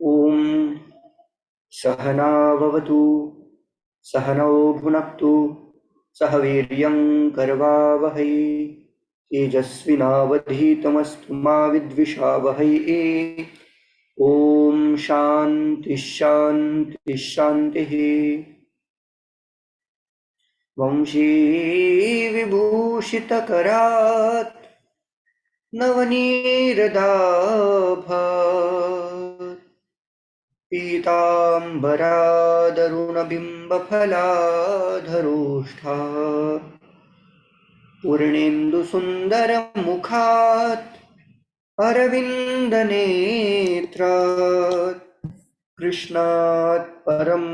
Om Sahana Vavatu Sahanau Bhunaktu Sahaviryam Karvavahai Tejasvinavadhitamastu ma vidvishavahai. Om Shanti Shanti Shanti. Vamshi Vibhushita Karat Navaneeradabha पीताम्बरादरुणबिम्बफलाधरोष्ठा पूर्णेन्दुसुन्दरमुखात् अरविन्दनेत्रात् कृष्णात् परं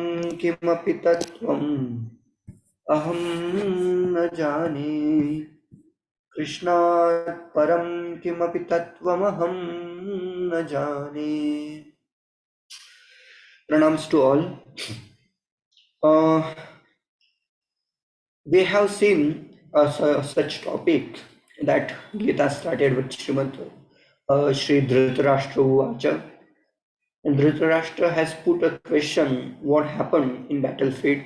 किमपि तत्त्वम् अहं न जाने कृष्णात् परं किमपि तत्त्वमहं न जाने. Pranams to all. We have seen such topic that Geeta started with Srimad Shri Dhritarashtra Uvacha. And Dhritarashtra has put a question, what happened in battlefield?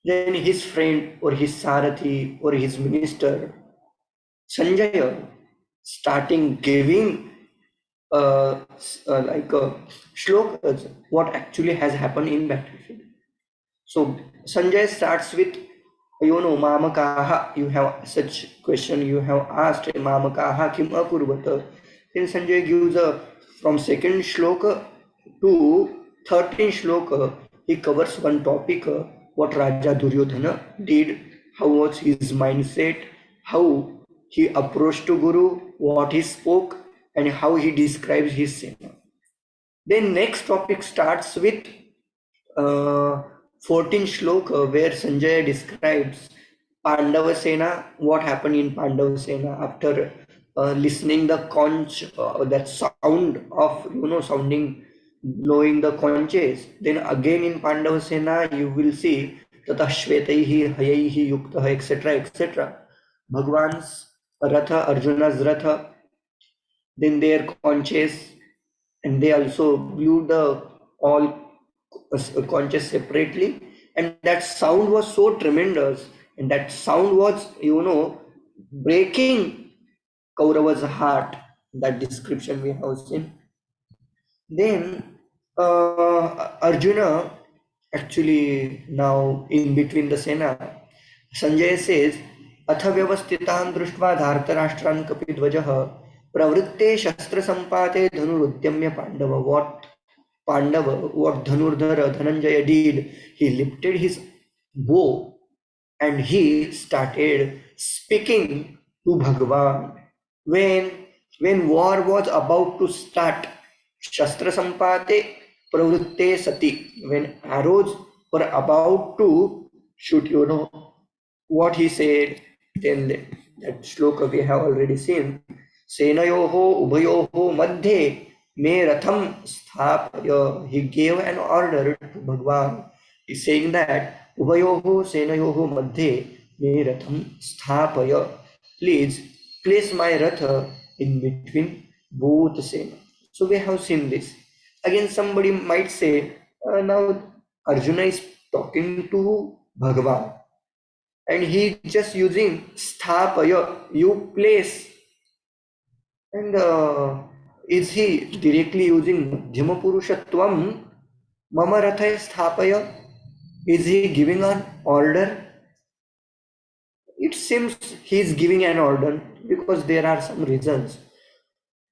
Then his friend or his Sarathi or his minister, Sanjaya, starting giving like shlokas, what actually has happened in battlefield. So Sanjay starts with, Mamakaha, you have such question you have asked, Mamakaha kim akurvata. Then Sanjay gives from second shloka to 13th shloka, he covers one topic, what Raja Duryodhana did, how was his mindset, how he approached to Guru, what he spoke, and how he describes his Sena. Then next topic starts with 14th shloka, where Sanjaya describes Pandava Sena, what happened in Pandava Sena after listening the conch, that sound of, sounding, blowing the conches. Then again in Pandava Sena, you will see Tata Shvetaihi, Hayaihi, Yuktaha, etc., etc. Bhagwan's Ratha, Arjuna's Ratha, then their conches, and they also blew the all conches separately, and that sound was so tremendous, and that sound was breaking Kaurava's heart. That description we have seen. Then Arjuna, actually now in between the Sena, Sanjay says, अथ व्यवस्थितान् दृष्ट्वा धार्तराष्ट्रान् कपिध्वजः प्रवृत्ते शस्त्रसम्पाते धनुरुद्यम्य Pandava. What Dhanurdhara Dhananjaya did, he lifted his bow and he started speaking to Bhagavan. When war was about to start, Shastra Sampate Pravrutte Sati, when arrows were about to shoot, what he said, then that shloka we have already seen. Senayoho Ubhayoho Madhye Me Ratham Sthapaya. He gave an order to Bhagwan. He's saying that Ubhayoho Senayoho Madhye Me Ratham Sthapaya. Please place my Ratha in between both Sena. So we have seen this. Again, somebody might say, now Arjuna is talking to Bhagavan, and he just using sthapaya, you place, and is he directly using madhyama purushatvam, mama ratha sthapaya? Is he giving an order? It seems he is giving an order because there are some reasons.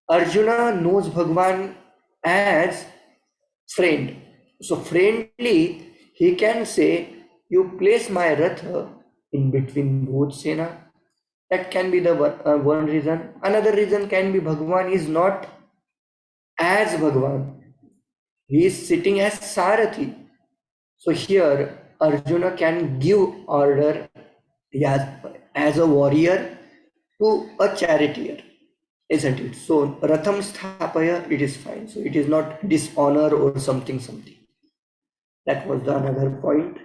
Arjuna knows Bhagwan as friend, so friendly he can say, you place my ratha in between both Sena. That can be the one reason. Another reason can be Bhagwan is not as Bhagwan. He is sitting as Sarathi. So here Arjuna can give order as a warrior to a charioteer, isn't it? So Ratham Sthapaya, it is fine. So it is not dishonor or something. That was the another point.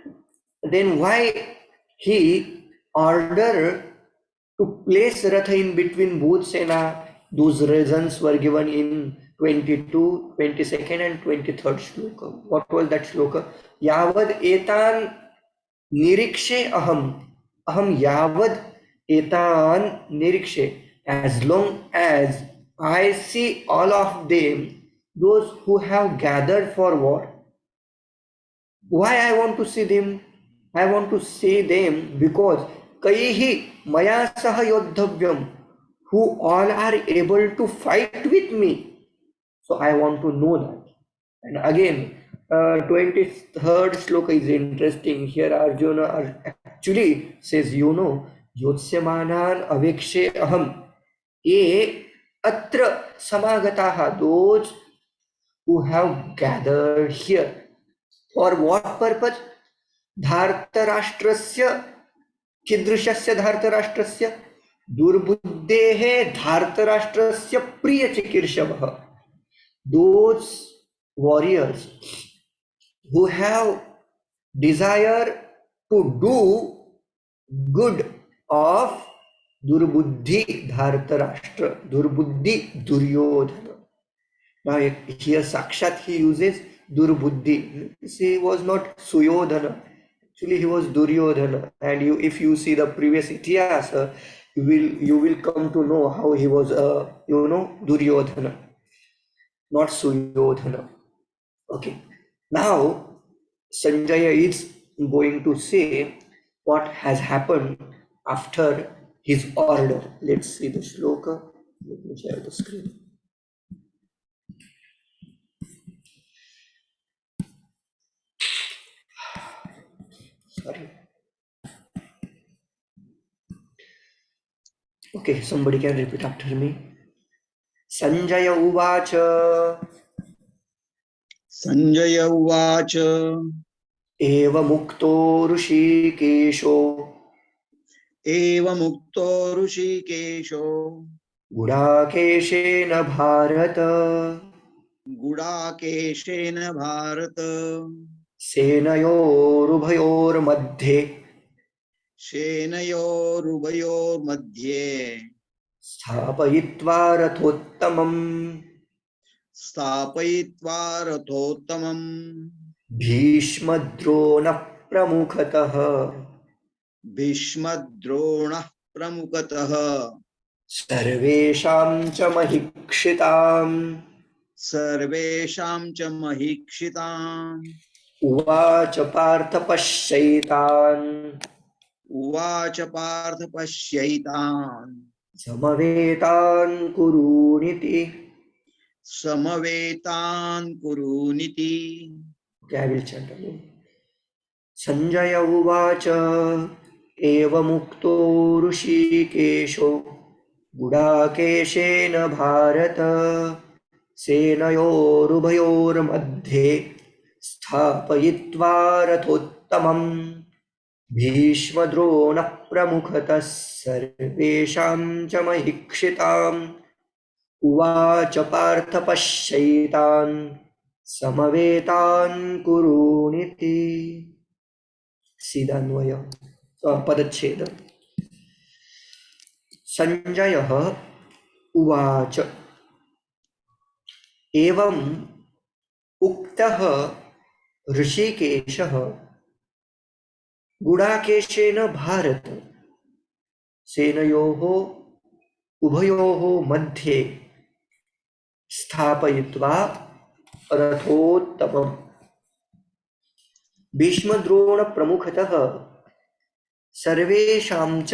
Then why he ordered to place Ratha in between both Sena? Those reasons were given in 22, 22nd and 23rd shloka. What was that shloka? Yavad etan nirikshe aham yavad etan nirikshe. As long as I see all of them, those who have gathered for war. Why I want to see them? I want to see them because kaihi maya saha yodhavyam, who all are able to fight with me. So I want to know that. And again, 23rd shloka is interesting. Here Arjuna actually says, Yotsamanan avekshe aham. Ye atra samagataha, those who have gathered here. For what purpose? धार्तराष्ट्रस्य कीदृशस्य धार्तराष्ट्रस्य दुर्बुद्धेः धार्तराष्ट्रस्य प्रियचिकीर्षवः. Those warriors who have desire to do good of Durbuddhi Dhartarashtra, Durbuddhi Duryodhana. Now here Sakshat he uses Durbuddhi. He was not Suyodhana. Actually he was Duryodhana. And if you see the previous Itihasa, you will come to know how he was Duryodhana, not Suyodhana. Okay. Now Sanjaya is going to say what has happened after his order. Let's see the shloka. Let me share the screen. Sorry. Okay, somebody can repeat after me. Sanjaya Uvacha. Sanjaya Uvacha. Eva Mukto Rishikesho. Eva Mukto Rishikesho. Gudakeshena Bharata. Gudakeshena Bharata. Senayorubhayor madhye. Senayorubayor madhye. Sthapayitva rathottamam. Stapayitva rathottamam. Bhishmadrona pramukhatah. Bhishmadrona pramukatah. Sarvesham cha mahikšitam. Sarvesham cha mahikshitam. Uvacha partha pasyaitan. Uvacha partha pasyaitan. Samavetan kuruniti. Samavetan kuruniti. Okay, I will chant again. Sanjaya uvacha evamukto ऋषिकेशो गुडाकेशेन Bharat सेनयोरुभयोर्मध्ये स्थापयित्वा रथोत्तमम् भीष्मद्रोणः प्रमुखतः सर्वेषां च महिक्षिताम् उवाच पार्थ पश्यैतान् समवेतान् कुरूनिति. सीधान्वय पदच्छेद. संजयः उवाच एवम् उक्तः ऋषिकेशः गुडाकेशेन भारत सेनयोः उभयोः मध्ये स्थापयित्वा रथोत्तमम् भीष्मद्रोण प्रमुखतः सर्वेषां च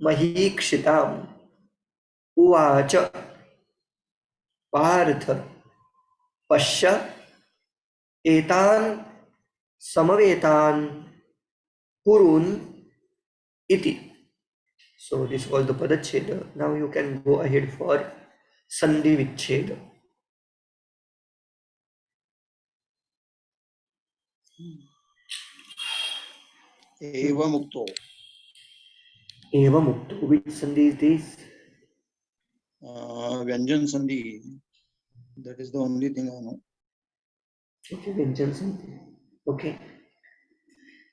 महीक्षिताम् उवाच पार्थ पश्य एतान् समवेतान् कुरुन् इति. So this was the padacheda. Now you can go ahead for sandhi vicheda. Eva mukto. Eva mukto. Which sandhi is this? Vyanjan sandhi. That is the only thing I know. Okay, Vyanjan sandhi. Okay.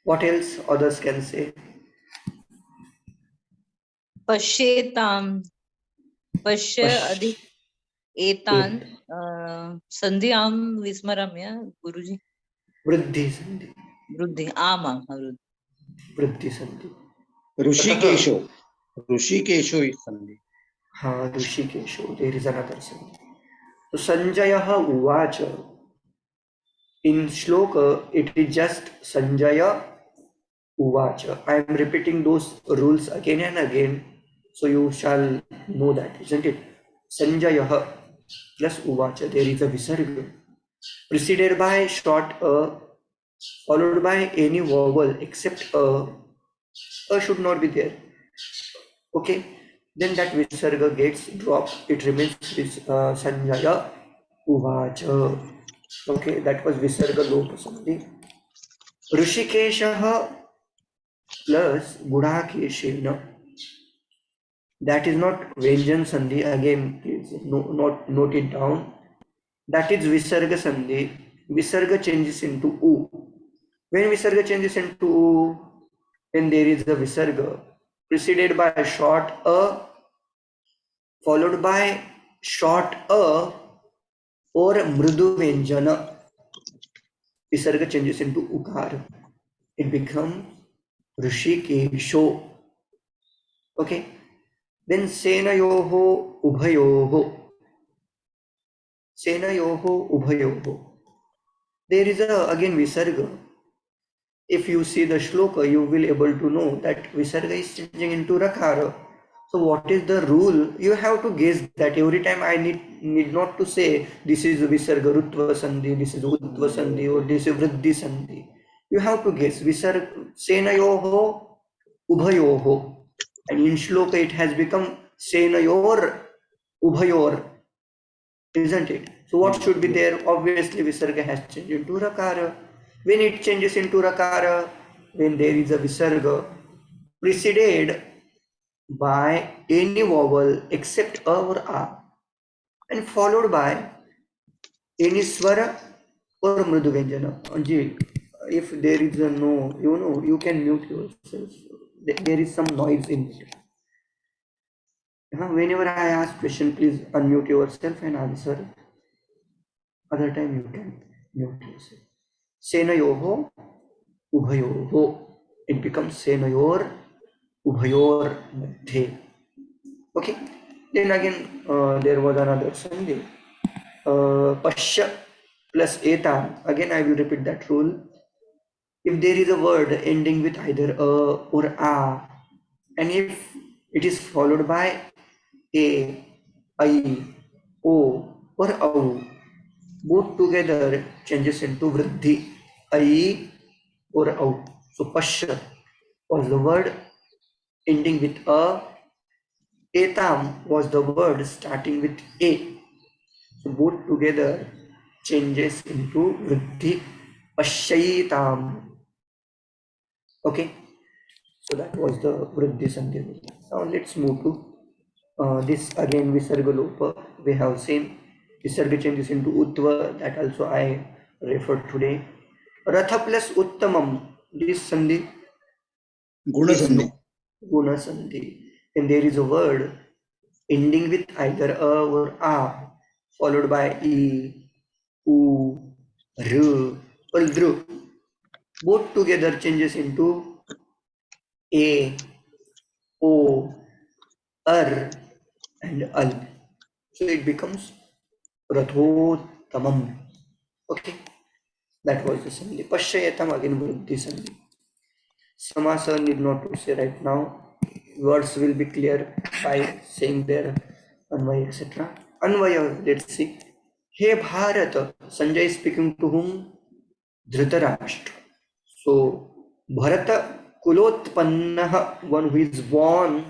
What else others can say? Pashyetam. Pashya एतान् सन्धियां विस्मराम्य गुरुजी. वृद्धि संधि. वृद्धि आमां वृद्धि संधि. ऋषिकेशो. ऋषिकेशो is Sandhi. हाँ ऋषिकेशो. There is another संधि. तो संजयः उवाच. In shloka, it is just Sanjaya Uvacha. I am repeating those rules again and again, so you shall know that, isn't it? Sanjaya plus Uvacha, there is a visarga, preceded by short a, followed by any vowel except a. A should not be there. Okay, then that visarga gets dropped. It remains Sanjaya Uvacha. Okay, that was visarga lopa sandhi. Rishikeshah plus Gudakeshena. That is not Vyanjan Sandhi. Again, please not note it down. That is Visarga Sandhi. Visarga changes into U. When Visarga changes into U, then there is a Visarga preceded by a short A, followed by short A or Mridu Vyanjana. Visarga changes into Ukar. It becomes Rishikesho. Okay. Then Senayoho Ubhayoho. Senayoho Ubhayoho. There is again Visarga. If you see the shloka, you will able to know that Visarga is changing into Rakara. So what is the rule? You have to guess that every time. I need not to say this is Visarga Rutva Sandhi, this is Utva Sandhi, or this is Vriddhi Sandhi. You have to guess Visarga Senayoho Ubhayoho. And in shloka it has become Senayor Ubhayor, isn't it? So what should be there? Obviously Visarga has changed into Rakara. When it changes into Rakara, when there is a Visarga preceded by any vowel except A or A, and followed by any Swara or Mridu Vyanjana. Anji, if there is a no, you can mute yourself. There is some noise in it. Whenever I ask question, please unmute yourself and answer. Other time you can mute yourself. Senayoho Ubhayoho. It becomes Senayor Ubhayor Madhe. Okay. Then again there was another sandhi. Pashya plus etam. Again I will repeat that rule. If there is a word ending with either a or a, and if it is followed by a, I, o, or au, both together changes into vriddhi, I or au. So pashya was the word ending with a, etam was the word starting with a. So both together changes into vriddhi, pashyayitam. Okay, so that was the vriddhi sandhi. Now let's move to this again visarga lopa. We have seen visarga changes into utva, that also I referred today. Ratha plus uttamam, this sandhi Guna is Sandhi. no guna sandhi. And there is a word ending with either a or a, followed by e, u, r, or dru. Both together changes into a, o, ar, and al. So it becomes Rathottamam. Okay, that was the sandhi. Pashyayatam again Vriddhi sandhi. Samasa need not to say right now. Words will be clear by saying their Anvaya, etc. Anvaya, let's see. Hey Bharat, Sanjay is speaking to whom? Dhritarashtra. So Bharata Kulotpannaha, one who is born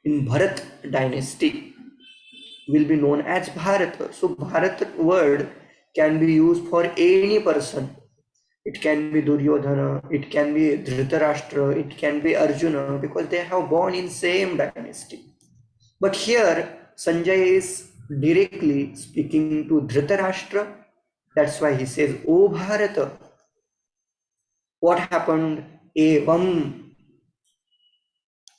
in Bharat dynasty, will be known as Bharat. So Bharat word can be used for any person. It can be Duryodhana, it can be Dhritarashtra, it can be Arjuna, because they have born in same dynasty. But here Sanjay is directly speaking to Dhritarashtra. That's why he says, "O Bharata, what happened? Evam,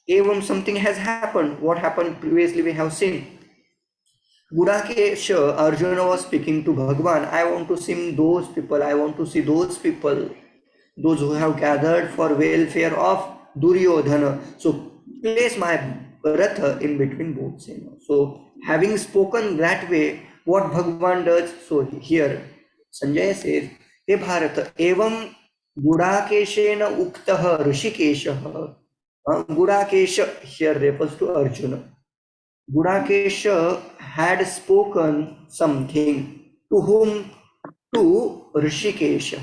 Evam, something has happened. What happened previously we have seen. Gudakesha, Arjuna was speaking to Bhagwan, I want to see those people, I want to see those people, those who have gathered for welfare of Duryodhana. So place my Ratha in between both Senas. So having spoken that way, what Bhagwan does, so here Sanjay says, He Bharata, evam Gudakeshena uktah Rishikesha. Gudakesha here refers to Arjuna. Gudakesha had spoken something to whom? To Rishikesha.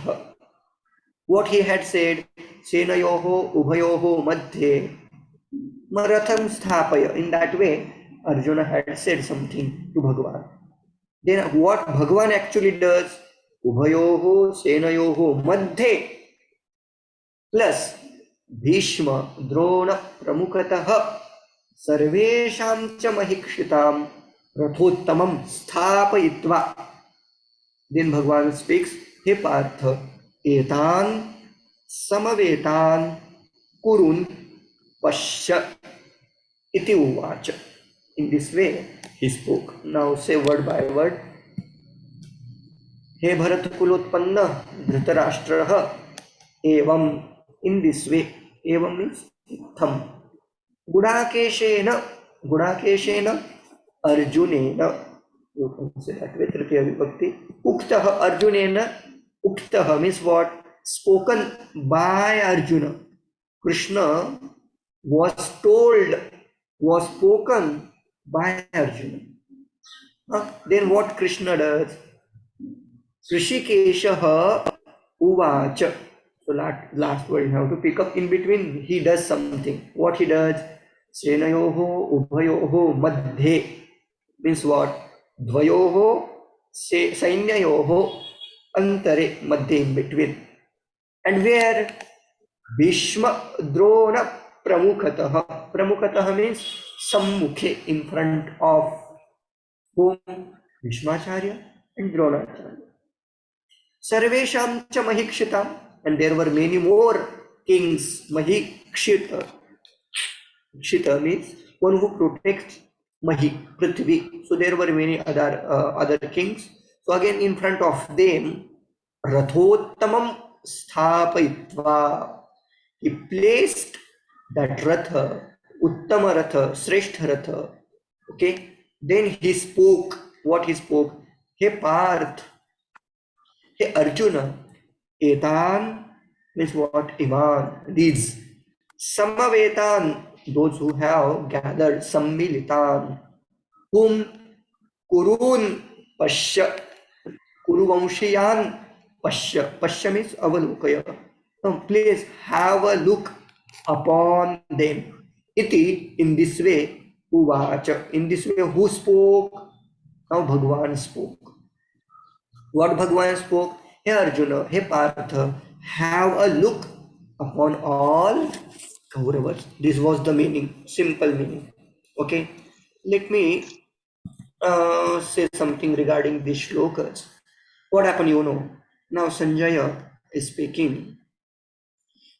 What he had said, Senayoho Ubhayoho Madhye Maratham Sthapaya. In that way, Arjuna had said something to Bhagavan. Then what Bhagavan actually does, Ubhayoho Senayoho Madhye plus Bhishma Drona Pramukatah Sarvesham cha Mahikshitam Rathottamam Sthapayitva. Then Bhagavan speaks, He Partha, Etan Samavetan Kurun Pashya iti uvacha. In this way he spoke. Now say word by word. He Bharat Kulotpanna Dhritarashtraha evam. In this way, evam means tham. Gudakeshena, Gudakeshena Arjunena. You can say that way, Tritiya Vibhakti. Uktaha Arjunena. Uktaha means what? Spoken by Arjuna. Krishna was told, was spoken by Arjuna. Then what Krishna does? Rishikeshaha uvacha. So last word you have to pick up in between. He does something. What he does? Senayoho ubhayoho madhye means what? Dvayoho sainyayoho antare madhye in between. And where? Bhishma Drona Pramukataha. Pramukataha means sammukhe, in front of whom? Bhishmacharya and Dronacharya. Sarvesham cha Mahikshitam. And there were many more kings. Mahikshita. Kshita means one who protects Mahi, Prithvi. So there were many other kings. So again in front of them, Rathottamam Sthapayitva. He placed that Ratha, Uttama Ratha, Sreshth Ratha. Okay. Then he spoke. What he spoke? He Parth, he Arjuna, Etan means what? Iman, these. Samavetan, those who have gathered, Sammilitan, whom Kurun Pashya, Kuruvamshiyan Pashya. Pashya means avalokaya. Now please have a look upon them. Iti, in this way, Uvacha, in this way, who spoke? Now Bhagwan spoke. What Bhagwan spoke? Hey Arjuna, hey Partha, have a look upon all Kauravas. This was the meaning, simple meaning. Okay, let me say something regarding these shlokas. What happened, you know? Now Sanjaya is speaking,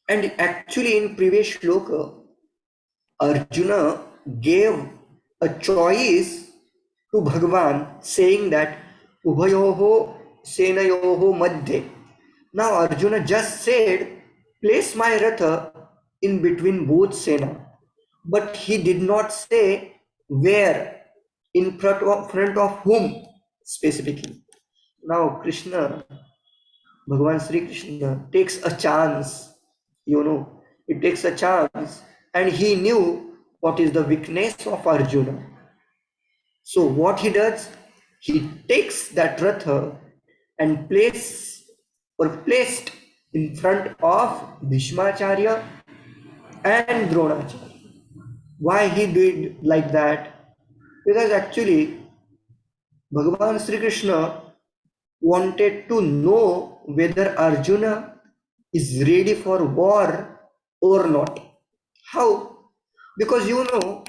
and actually in previous shloka, Arjuna gave a choice to Bhagavan, saying that Ubhayoho Senayoho Madhye. Now Arjuna just said, place my Ratha in between both Sena. But he did not say where, in front of whom specifically. Now Krishna, Bhagavan Sri Krishna takes a chance, you know, he takes a chance, and he knew what is the weakness of Arjuna. So what he does, he takes that Ratha and placed in front of Bhishmacharya and Dronacharya. Why he did like that? Because actually Bhagavan Sri Krishna wanted to know whether Arjuna is ready for war or not. How? Because you know,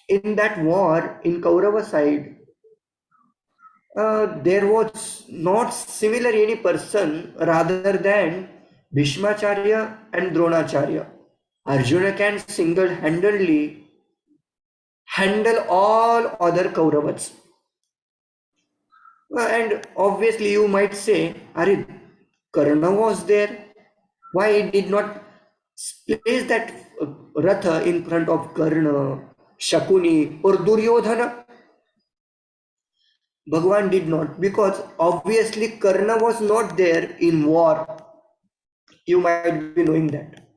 in that war in Kaurava side, there was not similar any person rather than Bhishmacharya and Dronacharya. Arjuna can single-handedly handle all other Kauravas. And obviously you might say, Arid, Karna was there. Why he did not place that Ratha in front of Karna, Shakuni or Duryodhana? Bhagwan did not, because obviously Karna was not there in war. You might be knowing that.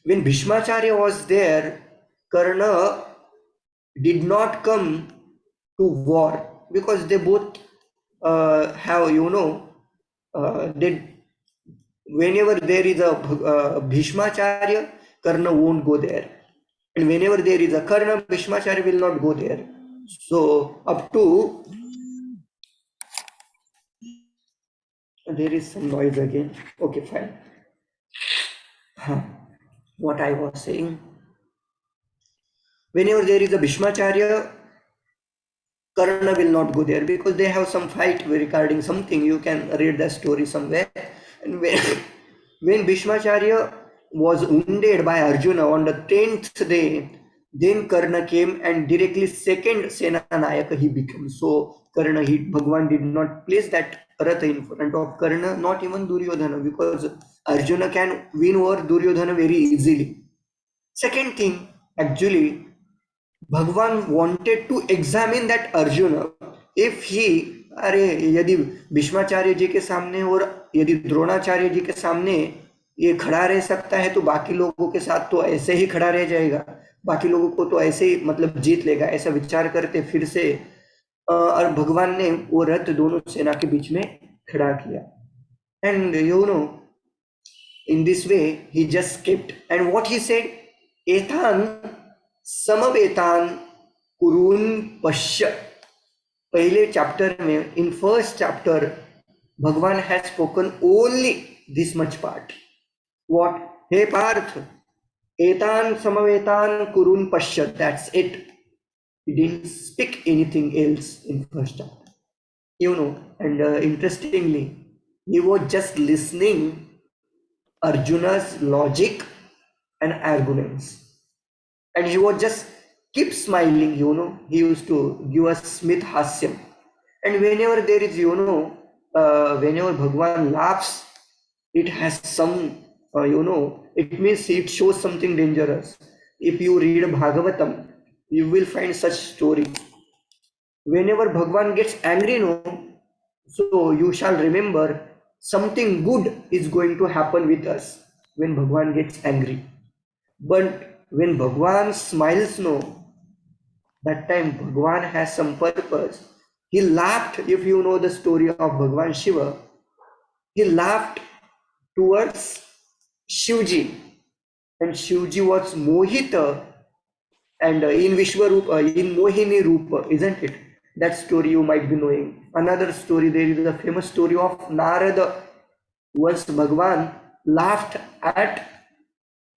When Bhishmacharya was there, Karna did not come to war because they both have, they whenever there is a Bhishmacharya, Karna won't go there. And whenever there is a Karna, Bhishmacharya will not go there. So up to, there is some noise again. Okay, fine. What I was saying, whenever there is a Bhishmacharya, Karna will not go there because they have some fight regarding something. You can read the story somewhere. And when Bhishmacharya was wounded by Arjuna on the 10th day, then Karna came and directly second Sena Nayaka he became. So Karna, Bhagwan did not place that Ratha in front of Karna, not even Duryodhana, because Arjuna can win over Duryodhana very easily. Second thing, actually, भगवान wanted to examine that Arjuna if he, अरे यदि भीष्माचार्य जी के सामने और यदि द्रोणाचार्य जी के सामने ये खड़ा रह सकता है तो बाकी लोगों के साथ तो ऐसे ही खड़ा रह जाएगा, बाकी लोगों को तो ऐसे ही मतलब जीत लेगा, ऐसा विचार करते फिर से और भगवान ने वो रथ दोनों सेना के बीच में खड़ा किया. And in this way he just kept, and what he said, एतान समवेतान कुरुन पश्य. पहले चैप्टर में, in first chapter, Bhagwan has spoken only this much part. What? हे पार्थ, एतान समवेतान कुरुन पश्य, that's it. He didn't speak anything else in first chapter. And interestingly, he was just listening Arjuna's logic and arguments. And he was just keep smiling, he used to give us Smith Hasyam. And whenever there is, whenever Bhagwan laughs, it has some, it means it shows something dangerous. If you read Bhagavatam, you will find such story. Whenever Bhagwan gets angry, so you shall remember something good is going to happen with us when Bhagwan gets angry. But when Bhagwan smiles, that time Bhagwan has some purpose. He laughed, if you know the story of Bhagwan Shiva, he laughed towards Shivji, and Shivji was Mohita, and in Vishwarupa, in Mohini Rupa, isn't it? That story you might be knowing. Another story, there is a famous story of Narada. Once Bhagwan laughed at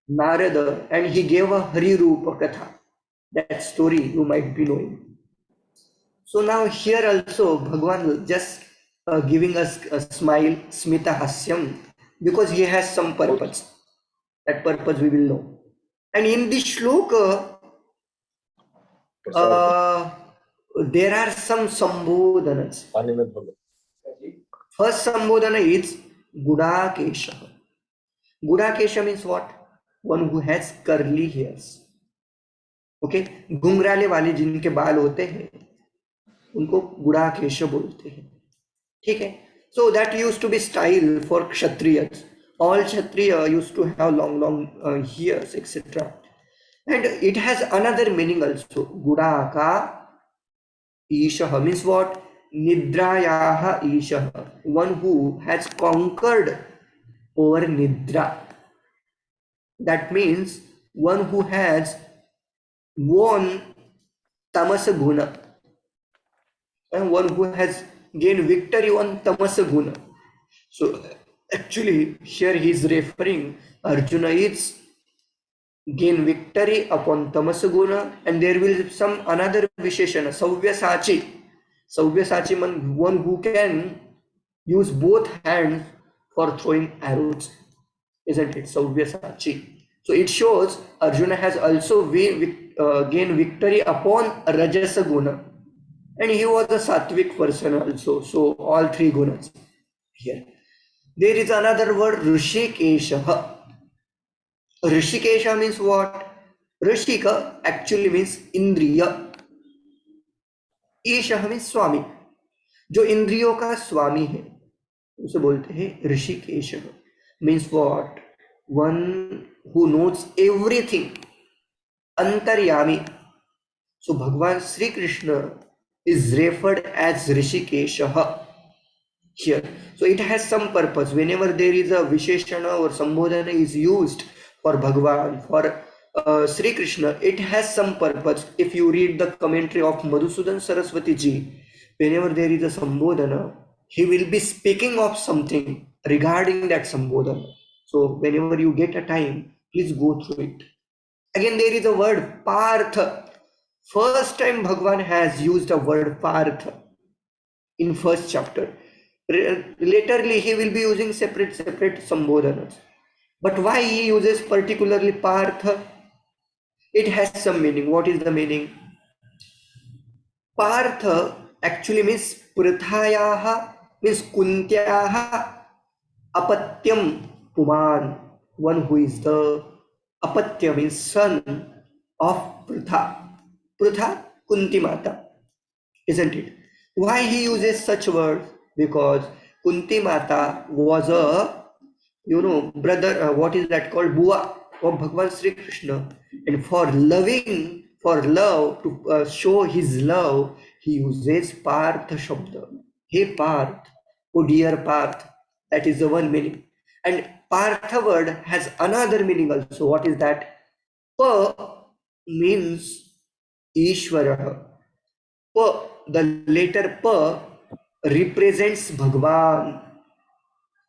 Narada and he gave a Hari Rupa Katha. That story you might be knowing. So now here also Bhagwan just giving us a smile, Smita Hasyam, because he has some purpose. That purpose we will know. And in this shloka, there are some sambodhanas. First sambodhana is Gudakesha. Gudakesha means what? One who has curly hairs. Okay, घुंघराले वाले जिनके बाल होते हैं उनको गुड़ाकेश बोलते हैं. ठीक है. So that used to be style for Kshatriyas. All Kshatriya used to have long hairs etcetera. And it has another meaning also. गुड़ाका ईशः मीन्स व्हाट? निद्रायाः ईशः, one who has conquered over nidra. That means one who has won tamasa guna, and one who has gained victory on tamasa guna. So actually here he is referring Arjuna is gain victory upon tamasa guna, and there will be some another visheshana, Savyasachi. Savyasachi means one who can use both hands for throwing arrows, isn't it? Savyasachi. So it shows Arjuna has also gained victory upon Rajasa Guna. and he was a sattvic person also. So all three gunas here. There is another word, Rishikesha. Rishikesha means what? Rishika actually means Indriya. ईश means स्वामी, जो इंद्रियों का स्वामी है उसे बोलते हैं Hrishikesh. Means what? One who knows everything, अंतर्यामी. सो भगवान Shri Krishna is referred as Rishikesha here. So it has some purpose. Whenever there is a Visheshana or Sambodhana is used for Bhagwan, for Sri Krishna, it has some purpose. If you read the commentary of Madhusudan Saraswati ji, whenever there is a Sambodhana, he will be speaking of something regarding that Sambodhana. So whenever you get a time, please go through it. Again, there is a word Partha. First time Bhagwan has used a word Partha in first chapter. Laterly he will be using separate Sambodhanas. But why he uses particularly Partha? It has some meaning. What is the meaning? Partha actually means Prithayaha, means Kuntyaha Apatyam Puman, one who is the Apatya means son of Pritha. Pritha, Kunti Mata, isn't it? Why he uses such words? Because Kunti Mata was a, brother, what is that called? Bua of Bhagwan Sri Krishna. And for love, to show his love, he uses Partha Shabda. Hey Parth, oh dear Parth. That is the one meaning. And Partha word has another meaning also. What is that? Pa means Ishvara. Pa, the letter Pa represents Bhagwan.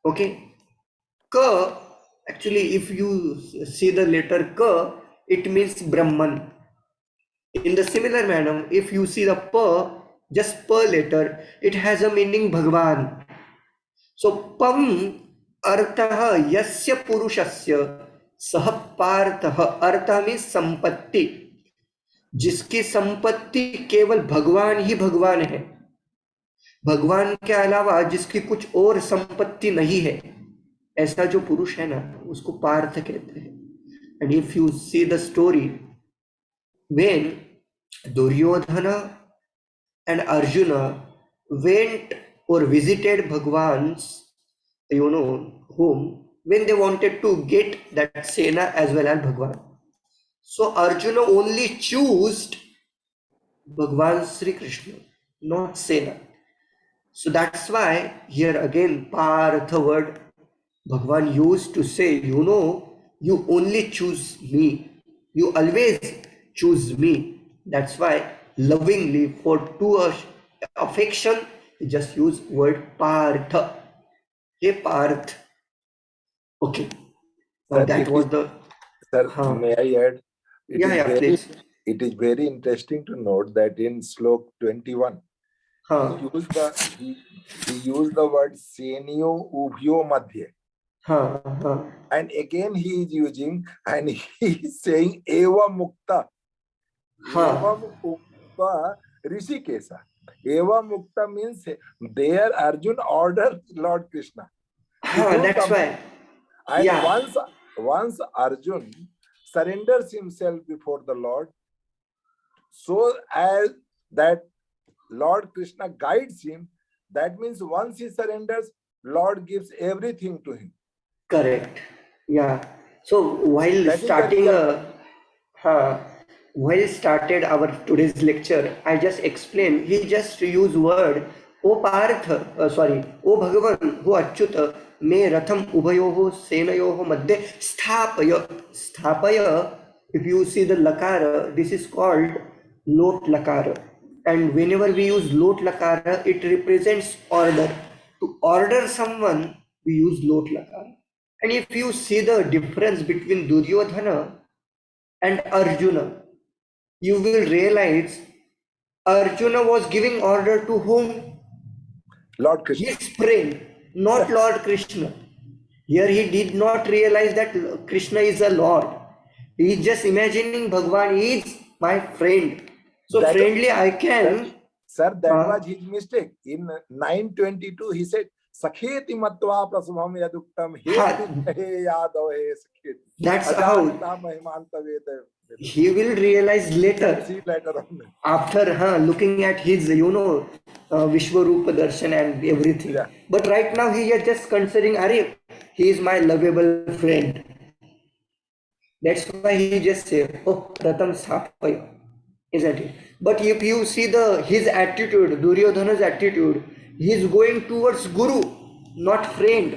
Okay. Ka, actually, if you see the letter Ka, it means Brahman. In the similar manner, if you see the Pa, just Pa letter, it has a meaning Bhagwan. So Pam Artha Yasya Purushasya Sah Partha. Artha means संपत्ति, जिसकी संपत्ति केवल भगवान ही भगवान है, भगवान के अलावा जिसकी कुछ और संपत्ति नहीं है, ऐसा जो पुरुष है ना उसको पार्थ कहते हैं. And if you see the story, when Duryodhana and Arjuna went or visited Bhagwan's, home, when they wanted to get that Sena as well as Bhagwan. So Arjuna only chose Bhagwan Sri Krishna, not Sena. So that's why here again Partha word Bhagwan used to say, you only choose me. You always choose me. That's why lovingly for to affection, he just use word Partha. Hey Parth. Okay. Now Sir, that was the. Sir, may I add? Please. It is very interesting to note that in slok 21, he used the word senyo ubhyo madhye. And again he is using, and he is saying eva mukta. Eva mukta Rishikesha. Eva mukta means there Arjun ordered Lord Krishna. That's why. And once Arjun surrenders himself before the Lord, so as that Lord Krishna guides him, that means once he surrenders, Lord gives everything to him. Correct. Yeah. So while started our today's lecture, I just explained, he just used word, O Partha, O Bhagavan, who Achyuta, me ratham ubhayoho senayoho madhye sthapaya. Sthapaya, if you see the lakara, this is called lot lakara. And whenever we use lot lakara, it represents order. To order someone, we use lot lakara. And if you see the difference between Duryodhana and Arjuna, you will realize Arjuna was giving order to whom? Lord Krishna. His friend, not Lord Krishna. Here he did not realize that Krishna is a Lord. He is just imagining Bhagwan is my friend. So that friendly I can Sir, that was his mistake. In 922, he said, Sakheti matva prasubham yaduktam he he yadav he sakheti. That's how Ajanata mahimanta veda. he will realize later. See later on. After looking at his, Vishwarupa Darshan and everything. Yeah. But right now he is just considering, Arey, he is my lovable friend. That's why he just say, oh, Pratham Sthapaya, isn't it? But if you see his attitude, Duryodhana's attitude, he is going towards Guru, not friend.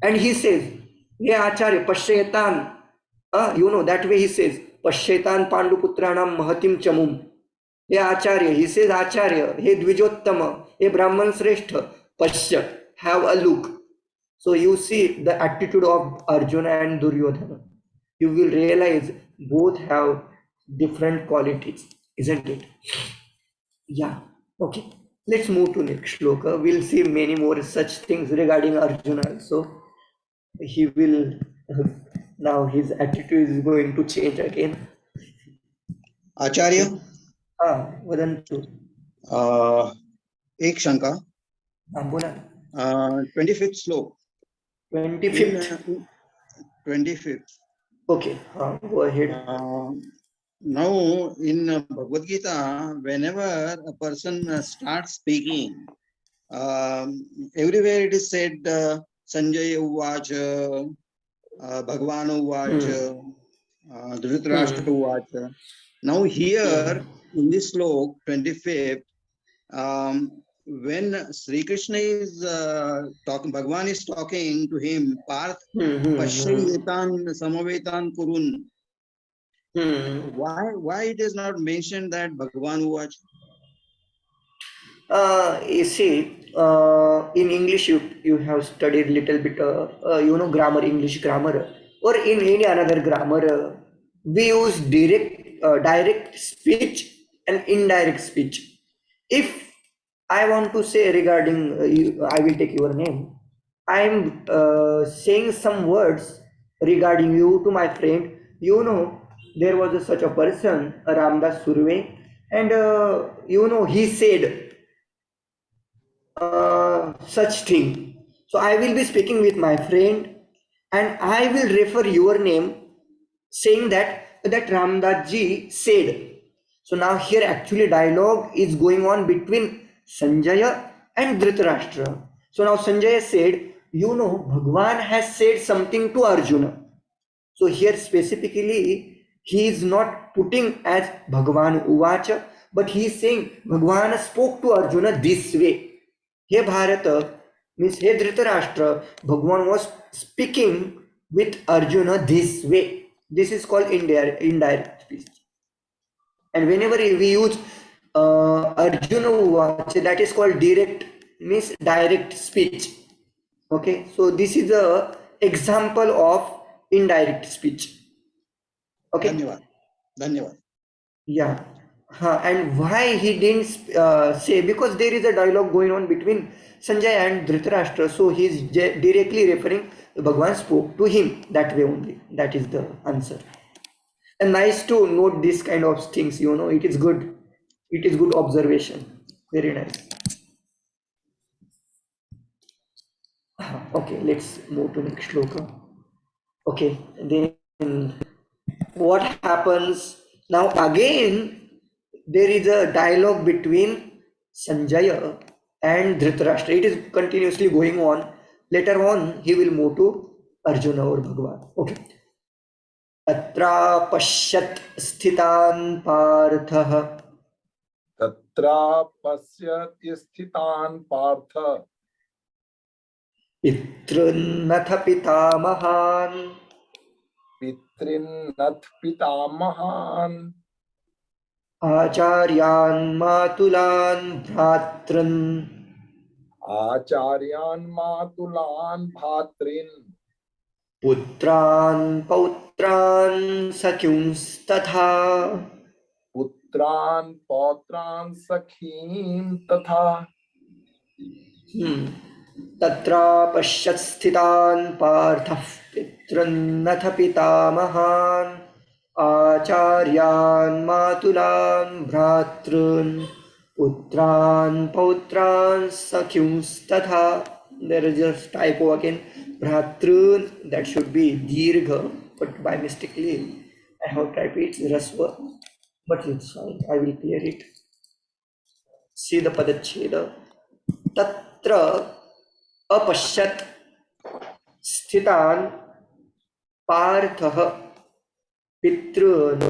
And he says, Ye Acharya, Pashyetan, that way he says, Pashyetan Panduputranam Mahatim Chamum. He Acharya, he says Acharya, he Dvijottama, he Brahman Sreshta, Pashya, have a look. So you see the attitude of Arjuna and Duryodhana. You will realize both have different qualities, isn't it? Yeah, okay. Let's move to next shloka. We'll see many more such things regarding Arjuna. So he will, now his attitude is going to change again. Acharya, वदन्तु. एक शंका. बोला. 25th श्लोक. 25th. 25th. Okay, go ahead. Now in Bhagavad Gita, whenever a person starts speaking, everywhere it is said Sanjaya Uvacha, Bhagwan Uvacha, Dhritarashtra Uvacha. Now here in this slok 25th, when Sri Krishna is talking, Bhagwan is talking to him, Parth Pashyayetan Samavetan Kurun. Why it is not mentioned that Bhagwan Uvacha? You see, in English you have studied little bit, grammar, English grammar, or in any another grammar, we use direct speech and indirect speech. If I want to say regarding I will take your name. I am saying some words regarding you to my friend. There was such a person, Ramdas Surve, and he said such thing. So I will be speaking with my friend, and I will refer your name, saying that Ramdas ji said. So now here actually dialogue is going on between Sanjaya and Dhritarashtra. So now Sanjaya said, Bhagwan has said something to Arjuna. So here specifically he is not putting as Bhagwan Uvacha, but he is saying Bhagwan spoke to Arjuna this way. Hey Bharata, means hey Dhritarashtra, Bhagwan was speaking with Arjuna this way. This is called indirect speech. And whenever we use Arjuna Uvacha, that is called direct speech. Okay, so this is a example of indirect speech. Okay. Dhanyavad. Yeah. And why he didn't say, because there is a dialogue going on between Sanjay and Dhritarashtra, so he is directly referring, Bhagwan spoke to him that way only. That is the answer. And nice to note this kind of things, it is good. It is good observation. Very nice. Okay, let's move to next shloka. Okay, then what happens now? Again, there is a dialogue between Sanjaya and Dhritarashtra. It is continuously going on. Later on, he will move to Arjuna or Bhagwan. Okay. Tatra pashyat sthitan parthah. Tatra pasyati sthitan partha. Pitrunath pitamahan. Pitrinnath pitamahan. Acharyan matulan bhratran. Acharyan matulan bhatrin. Putran pautran sakyumstatha. Putran pautran sakhim tatha. Tatra pashyat sthitan parthah pitrannath pitamahan. Acharyan matulan bhratrun. Putran pautran sakyumstatha. There is just typo again. Bhratrun, that should be dirgha, but by mistakenly I have typed it rasva, but it's fine. I will clear it. See the padacheda. Tatra अपश्यत् स्थितान् पार्थः पितॄन्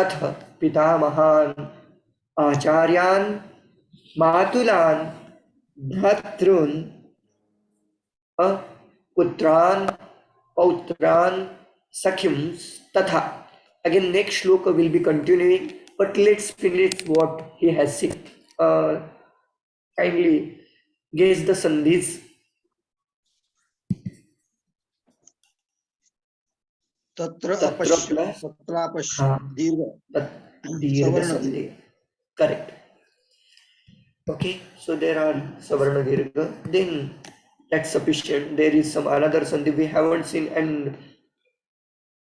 अथ पितामहान् आचार्यान् मातुलान् भ्रातॄन् पुत्रान् पौत्रान् सखिंस्तथा. Again, next shloka will be continuing, but let's finish what he has said. Kindly guess the sandhis. Tatra Tatra apashya, plus tatrapashya, dirgha, dirgha savarna sandhi. dirgha. Correct. Okay, so there are savarna dirgha. Then that's sufficient. There is some another sandhi we haven't seen, and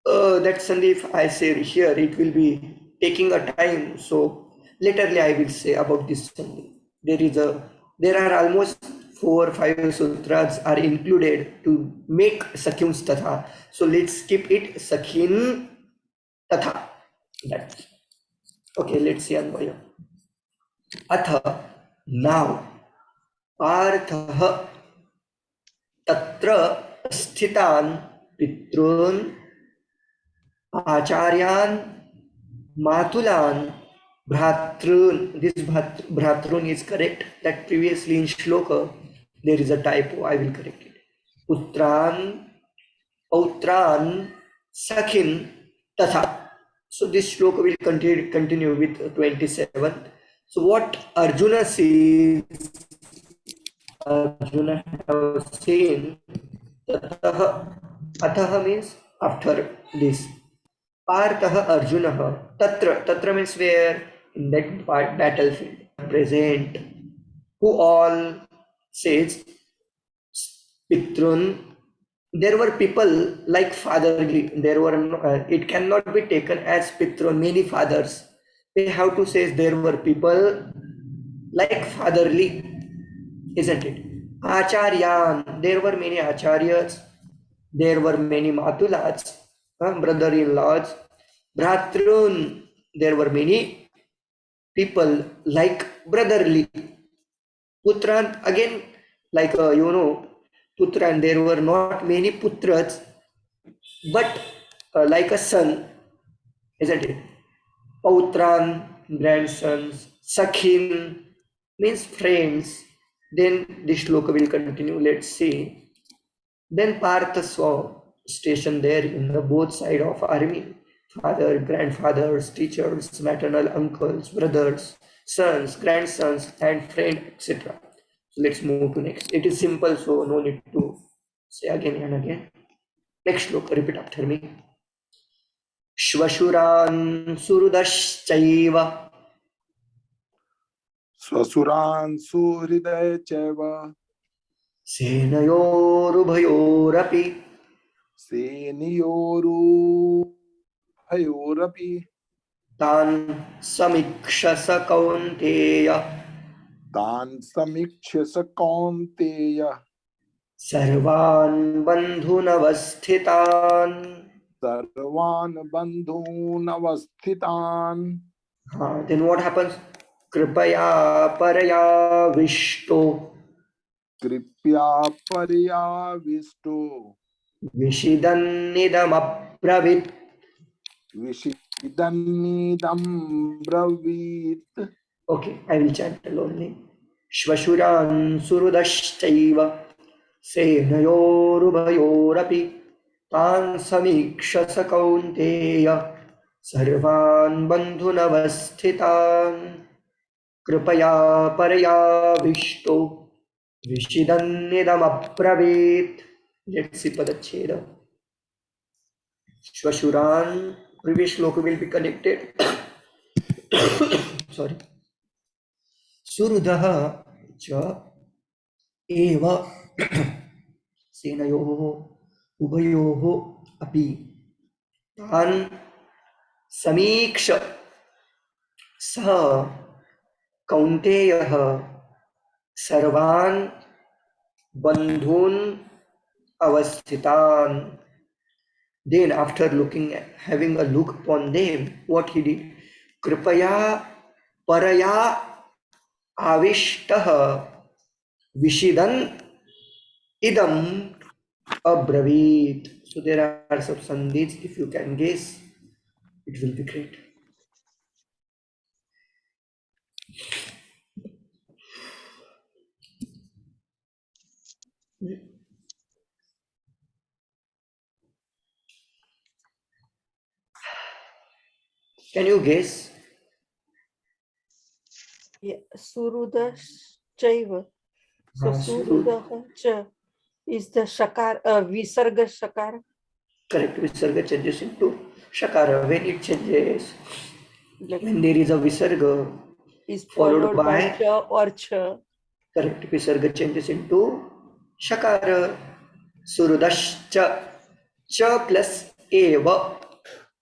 that sandhi, if I say here, it will be taking a time. So laterly I will say about this sandhi. There are almost 4 or 5 sutras are included to make sakyum tatha. So let's skip it. Sakhin tatha. That's okay. Let's see Anvaya. Atha, now, पार्थः तत्र स्थितान् पितॄन् आचार्यान् मातुलान् भ्रातॄन्. This bhratrun is correct. That previously in shloka there is a typo. I will correct it. Putran, pautran, sakhin, tatha. So this shloka will continue with 27. So what Arjuna says, Arjuna have seen Tatah. Atah means after this. Partah Arjuna. Tatra means where? In that battlefield. Present. Who all says Pitrun. There were people like fatherly. There were no, it cannot be taken as Pitrun, many fathers. They have to say there were people like fatherly, isn't it? Acharyan, there were many acharyas, there were many matulats, brother-in-laws. Bhratrun, there were many people like brotherly. Putran, again, like Putran, there were not many putras, but like a son, isn't it? Pautran, grandsons, Sakhin means friends. Then this shloka will continue. Let's see. Then Partha saw stationed there in the both side of army, father, grandfathers, teachers, maternal uncles, brothers, sons, grandsons, and friend, etc. So let's move to next. It is simple, so no need to say again and again. Next shloka, repeat after me. श्वशुरान् सुहृदश्चैव स्वसुरान् सुहृदय चैव सेनयोरुभयोरपि सेनयोरुभयोरपि तान् समीक्ष स कौन्तेय तान् समीक्ष्य स कौन्तेय सर्वान् बन्धूनवस्थितान्. सर्वान् बन्धून् अवस्थितान्. Then what happens? कृपया परयाविष्टो कृपया पर्याविष्टो विषिदन्निदमब्रवीत्. विषिदन्निदं ब्रवीत्. Okay, I will chant alone. श्वशुरान् सुहृदश्चैव सेनयोरुभयोरपि तान् समीक्ष स कौन्तेय सर्वान् बन्धुनवस्थितान्. कृपया परयाविष्टो विषिदन्निदमब्रवीत्. Let's see padacheda. Shvashuran, previous shloka will be connected. Sorry. Surudaha cha eva सेनयोः उभयोः अपि तान् समीक्ष सः कौन्तेयः सर्वान् बन्धून् अवस्थितान्. Then after having a look upon them, what he did? Kripaya paraya avishtah vishidan idam abravit. So there are some sandhis. If you can guess, it will be great. Can you guess? Yeah, Surudashchaiva. So Surudaha cha is the Shakar, Visarga Shakar. Correct. Visarga changes into Shakara. When it changes, when there is a Visarga Is followed by cha or cha. correct. Visarga changes into Shakara. Surudashcha. Cha plus eva.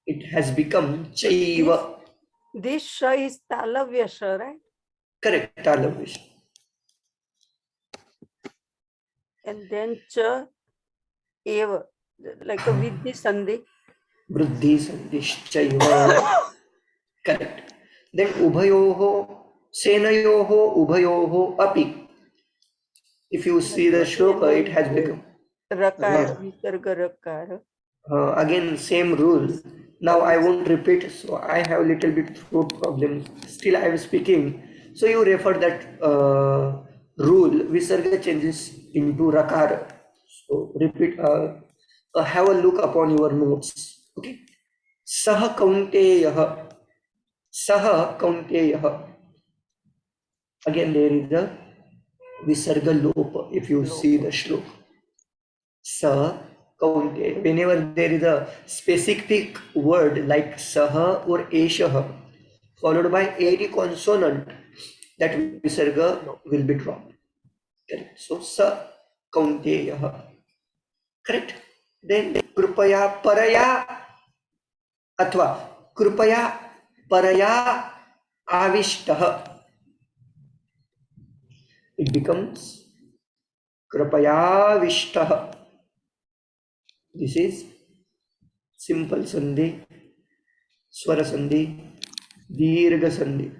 It has become Chaiva. This sha is Talavya sha, right? Correct. Talavish. And then cha eva, like a with the sandhi. Vruddhi sandhischaiva. Correct. Then ubhayoho, senayoho, ubhayoho, api. If you see the shloka, it has become Rakara, Visarga Rakara. again same rule. Now I won't repeat, so I have little bit throat problem. Still I am speaking. So you refer that rule. Visarga changes into rakara. So repeat. Have a look upon your notes. Okay. Saha kaunteyah. Saha kaunteyah. Again there is a visarga lopa. If you see the shloka. Sa kaunteya. Whenever there is a specific word like saha or eshaha followed by any consonant, that visarga will be dropped. Correct. So sa kaunteya. Correct. Then krupaya paraya अथवा कृपया परया आविष्टः. It becomes कृपयाविष्टः. This is simple sandhi, swara sandhi, dirgha sandhi,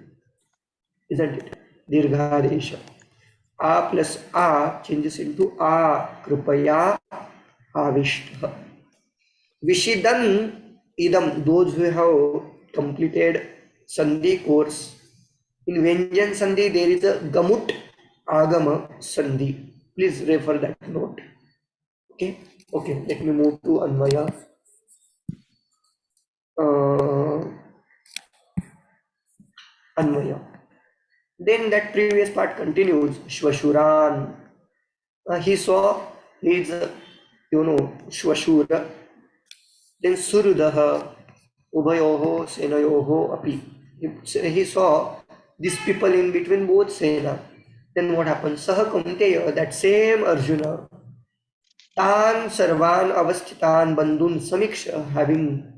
isn't it? Dirghadesha. A plus a changes into a. Kripaya avishtah. Vishidan idam. Those who have completed sandhi course, in Vyanjan sandhi there is a gamut agama sandhi. Please refer that note. Okay. Okay. Let me move to Anvaya. Anvaya. Then that previous part continues. Shvashuran. He saw his, Shvashura. Then Surudaha. Ubhayoho Senayoho api. He saw these people in between both Sena. Then what happened? Saha Kaunteya, that same Arjuna, Tan Sarvan Avasthitan Bandhun Samiksha, having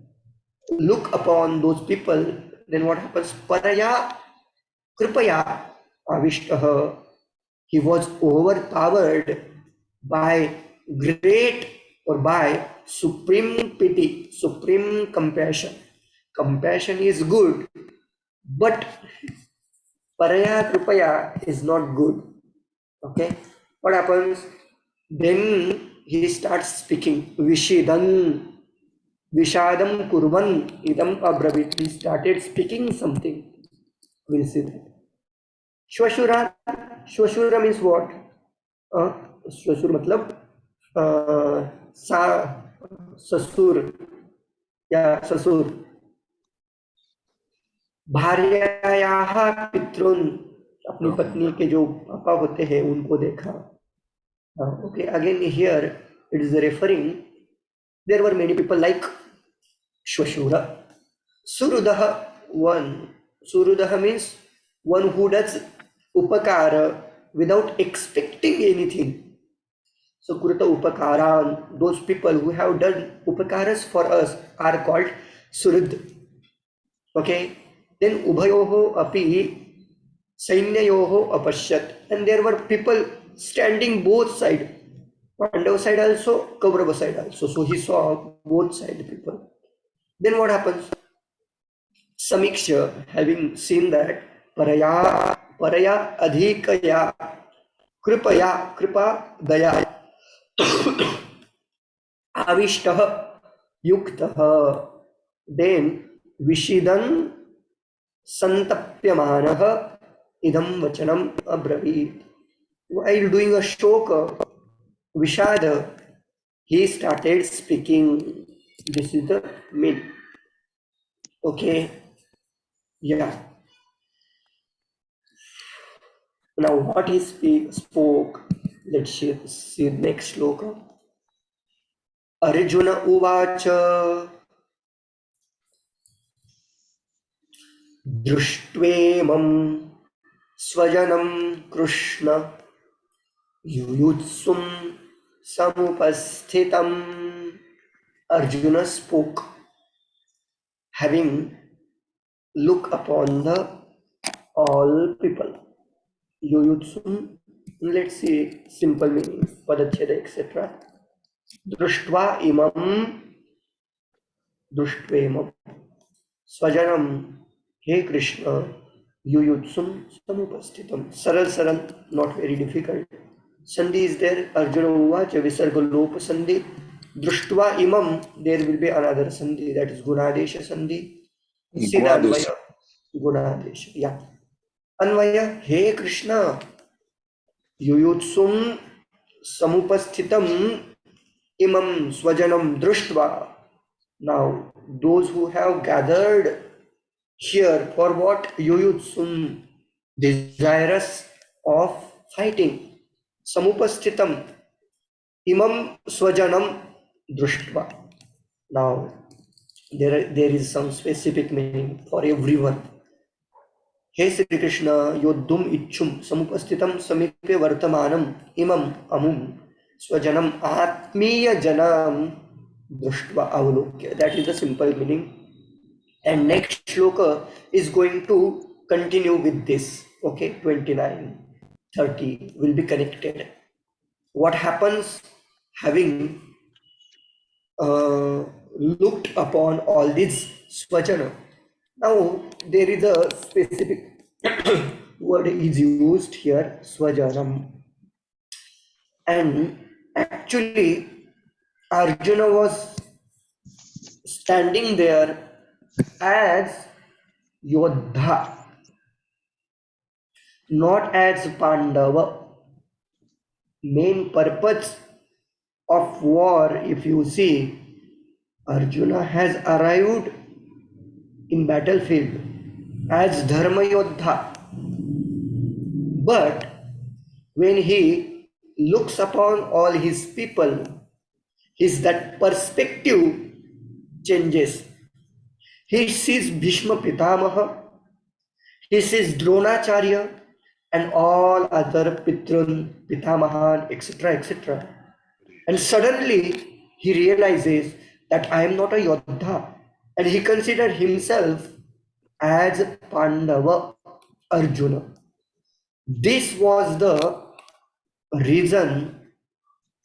look upon those people, then what happens? Paraya Kripaya Avishtaha. He was overpowered by great or by supreme pity, supreme compassion. Compassion is good, but paraya kripaya is not good. Okay, what happens? Then he starts speaking. Vishidan, Vishadam kurvan idam abravit. He started speaking something. We'll see that. Shvashura. Shvashura means what? श्वशुर मतलब सा ससुर या ससुर. भार्यायाः पितृन. अपनी पत्नी के जो पापा होते हैं उनको देखा. Okay, again here it is referring, there were many people like Shvashura. Surudaha, one. Surudaha means one who does upakara without expecting anything. So Kurta Upakaran, those people who have done upakaras for us are called Surud. Okay. Then Ubhayoho api, Sainyayoho apashyat. And there were people standing both sides. Pandava side also, Kaurava side also. So he saw both side people. Then what happens? Samiksha, having seen that, paraya adhikaya, kripa daya, avishtaha yuktaha, then vishidan santapyamanah idam vachanam abravit. While doing a shoka, vishada, he started speaking. This is the main. Okay, yeah. Now what he spoke, let's see next shloka. Arjuna uvacha दृष्ट्वेमं स्वजनं Krishna युयुत्सुं समुपस्थितम्. Arjuna spoke, having look upon the all people. Yujutsum, let's see simple meaning, padacheda, etc. Drushtva imam, drushtvemam. Swajanam, he Krishna, Yujutsum samupastitam. Saral, not very difficult. Sandhi is there, Arjuna uvacha, visarga lopa sandhi. Drushtva imam, there will be another sandhi, that is Gunadesha sandhi. Siddhanvaya, Gunadesha, yeah. Anvaya, he Krishna, Yujutsum samupasthitam imam swajanam drushtva. Now, those who have gathered here for what? Yujutsum, desirous of fighting. Samupasthitam imam swajanam drushtva. Now, there is some specific meaning for everyone. हे श्री कृष्ण योद्धुम इच्छुम समुपस्थितम समीपे वर्तमानम इमम अमुम स्वजनम आत्मीय जनम दृष्ट्वा अवलोक्य. That is the simple meaning. And next shloka is going to continue with this. Okay, 29, 30 will be connected. What happens having looked upon all these swajana? Now there is a specific word is used here, swajanam. And actually Arjuna was standing there as Yodha, not as Pandava. Main purpose of war, if you see, Arjuna has arrived in battlefield as Dharma Yodha. But when he looks upon all his people, his that perspective changes. He sees Bhishma Pitamaha, he sees Dronacharya and all other Pitrun, Pitamahan, etc., etc. And suddenly he realizes that I am not a Yodha, and he considered himself as Pandava, Arjuna. This was the reason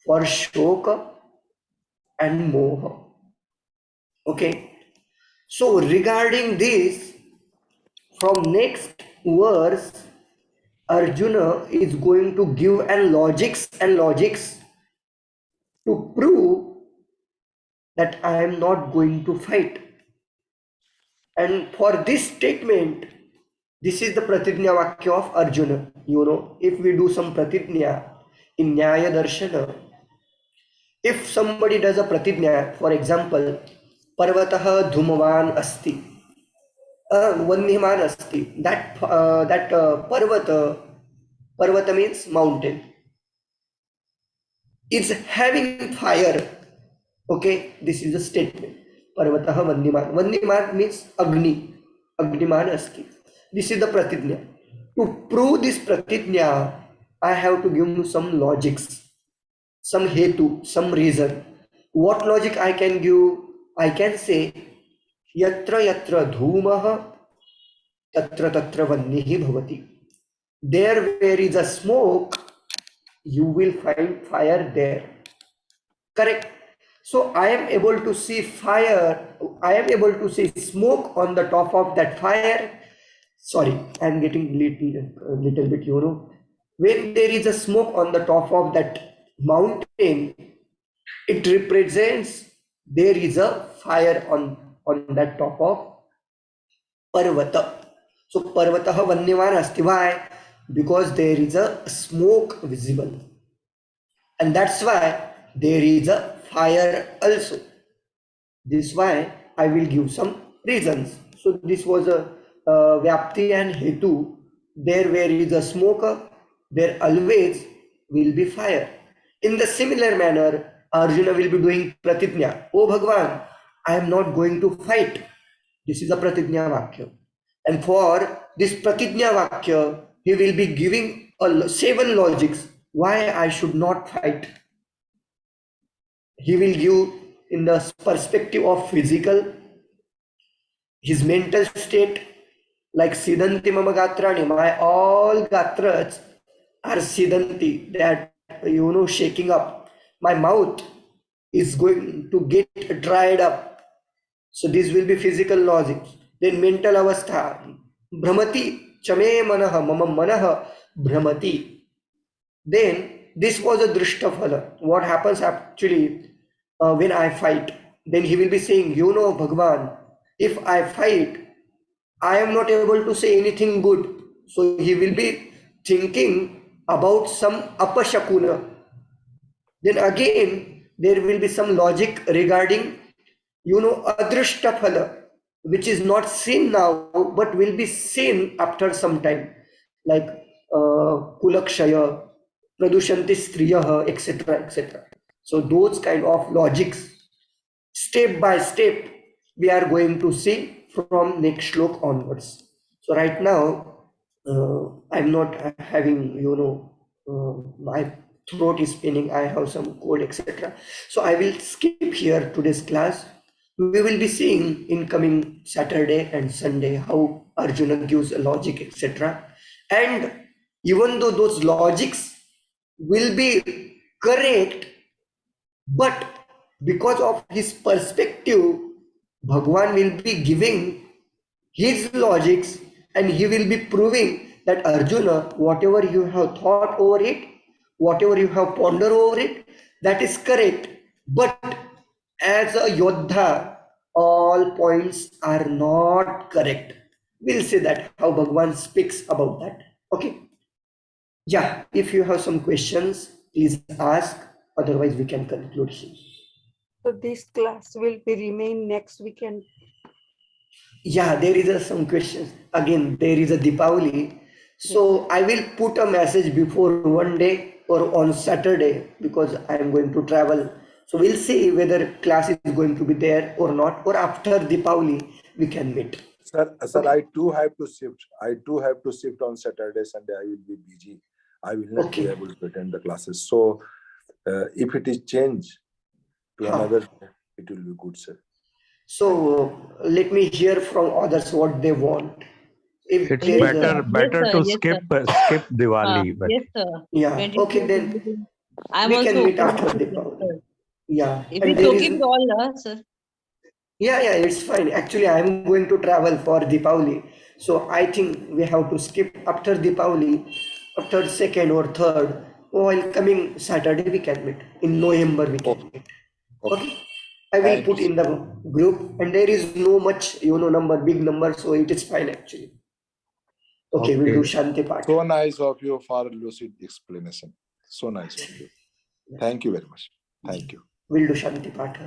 for Shoka and Moha. Okay, so regarding this, from next verse, Arjuna is going to give an logics to prove that I am not going to fight. And for this statement, this is the Pratijna Vakya of Arjuna. You know, if we do some Pratijna in Nyaya Darshana, if somebody does a Pratijna, for example, Parvatah Dhumavan Asti, Vanniman Asti, that Parvata means mountain, is having fire. Okay, this is a statement. Parvatah Vanniman. Vanniman means Agni. Agniman Asti. This is the Pratijna. To prove this Pratijna, I have to give you some logics, some hetu, some reason. What logic I can give? I can say, Yatra Yatra Dhumaha Tatra Tatra Vannihi Bhavati. there where is a smoke, you will find fire there. Correct? So I am able to see fire, I am able to see smoke on the top of that fire. Sorry, I am getting little bit, when there is a smoke on the top of that mountain, it represents there is a fire on that top of Parvata. So Parvatah Vanyavan asti. Why? Because there is a smoke visible. And that's why there is a fire also. This why I will give some reasons. So this was a Vyapti and Hetu. There where is a smoke, there always will be fire. In the similar manner, Arjuna will be doing Pratijna. Oh Bhagwan, I am not going to fight. This is a Pratijna Vakya. And for this Pratijna Vakya, he will be giving 7 logics why I should not fight. He will give in the perspective of physical, his mental state, like Siddhanti Mama Gatrani, my all Gatras are Siddhanti, that shaking up. My mouth is going to get dried up. So this will be physical logic. Then mental avastha, Brahmati, Chame Manaha, Mama Manaha, Brahmati. Then this was a drishta phala. What happens actually when I fight? Then he will be saying, Bhagwan, if I fight, I am not able to say anything good. So he will be thinking about some apashakuna. Then again, there will be some logic regarding, adrishta phala, which is not seen now, but will be seen after some time, like kulakshaya, pradushanti striyah, etc., etc. So those kind of logics, step by step, we are going to see from next shlok onwards. So right now, I'm not having, my throat is paining, I have some cold, etc. So I will skip here today's class. We will be seeing in coming Saturday and Sunday how Arjuna gives a logic, etc. And even though those logics will be correct, but because of his perspective, Bhagwan will be giving his logics and he will be proving that Arjuna, whatever you have thought over it, whatever you have pondered over it, that is correct. But as a Yodha, all points are not correct. We'll see that how Bhagwan speaks about that. Okay. Yeah, if you have some questions, please ask. Otherwise, we can conclude here. So this class will be remain next weekend. Yeah, there is some questions. Again, there is a Deepavali. So I will put a message before one day or on Saturday because I am going to travel. So we'll see whether class is going to be there or not, or after Deepavali we can meet. Sir, okay. I too have to shift. I too have to shift on Saturday, Sunday. I will be busy. I will not be able to attend the classes. So if it is changed to another day, it will be good, sir. So let me hear from others what they want. If it's better to skip Diwali. But yes, sir. Yeah. Okay, then we can meet after Deepavali. Yeah. If it's okay with all, sir. Yeah, it's fine. Actually, I am going to travel for Deepavali. So I think we have to skip after Deepavali, after 2nd or 3rd, while coming Saturday we can meet. In November we can meet. Okay. I will put in the group, and there is no much, big number, so it is fine actually. Okay, we'll do Shanti Path. So nice of you for lucid explanation. So nice of you. Thank you very much. Thank you. We'll do Shanti Path.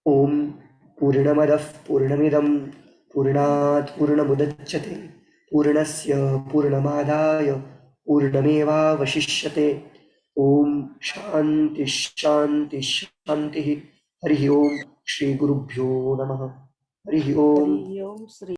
Om Purnamadah Purnamidam Purnat Purnamudachyate Purnasya Purnamadaya Purnameva Vashishyate. Om Shanti Shanti Shanti. Hari Om Shri Gurubhyo Namaha. Hari Om. Hari Om Shri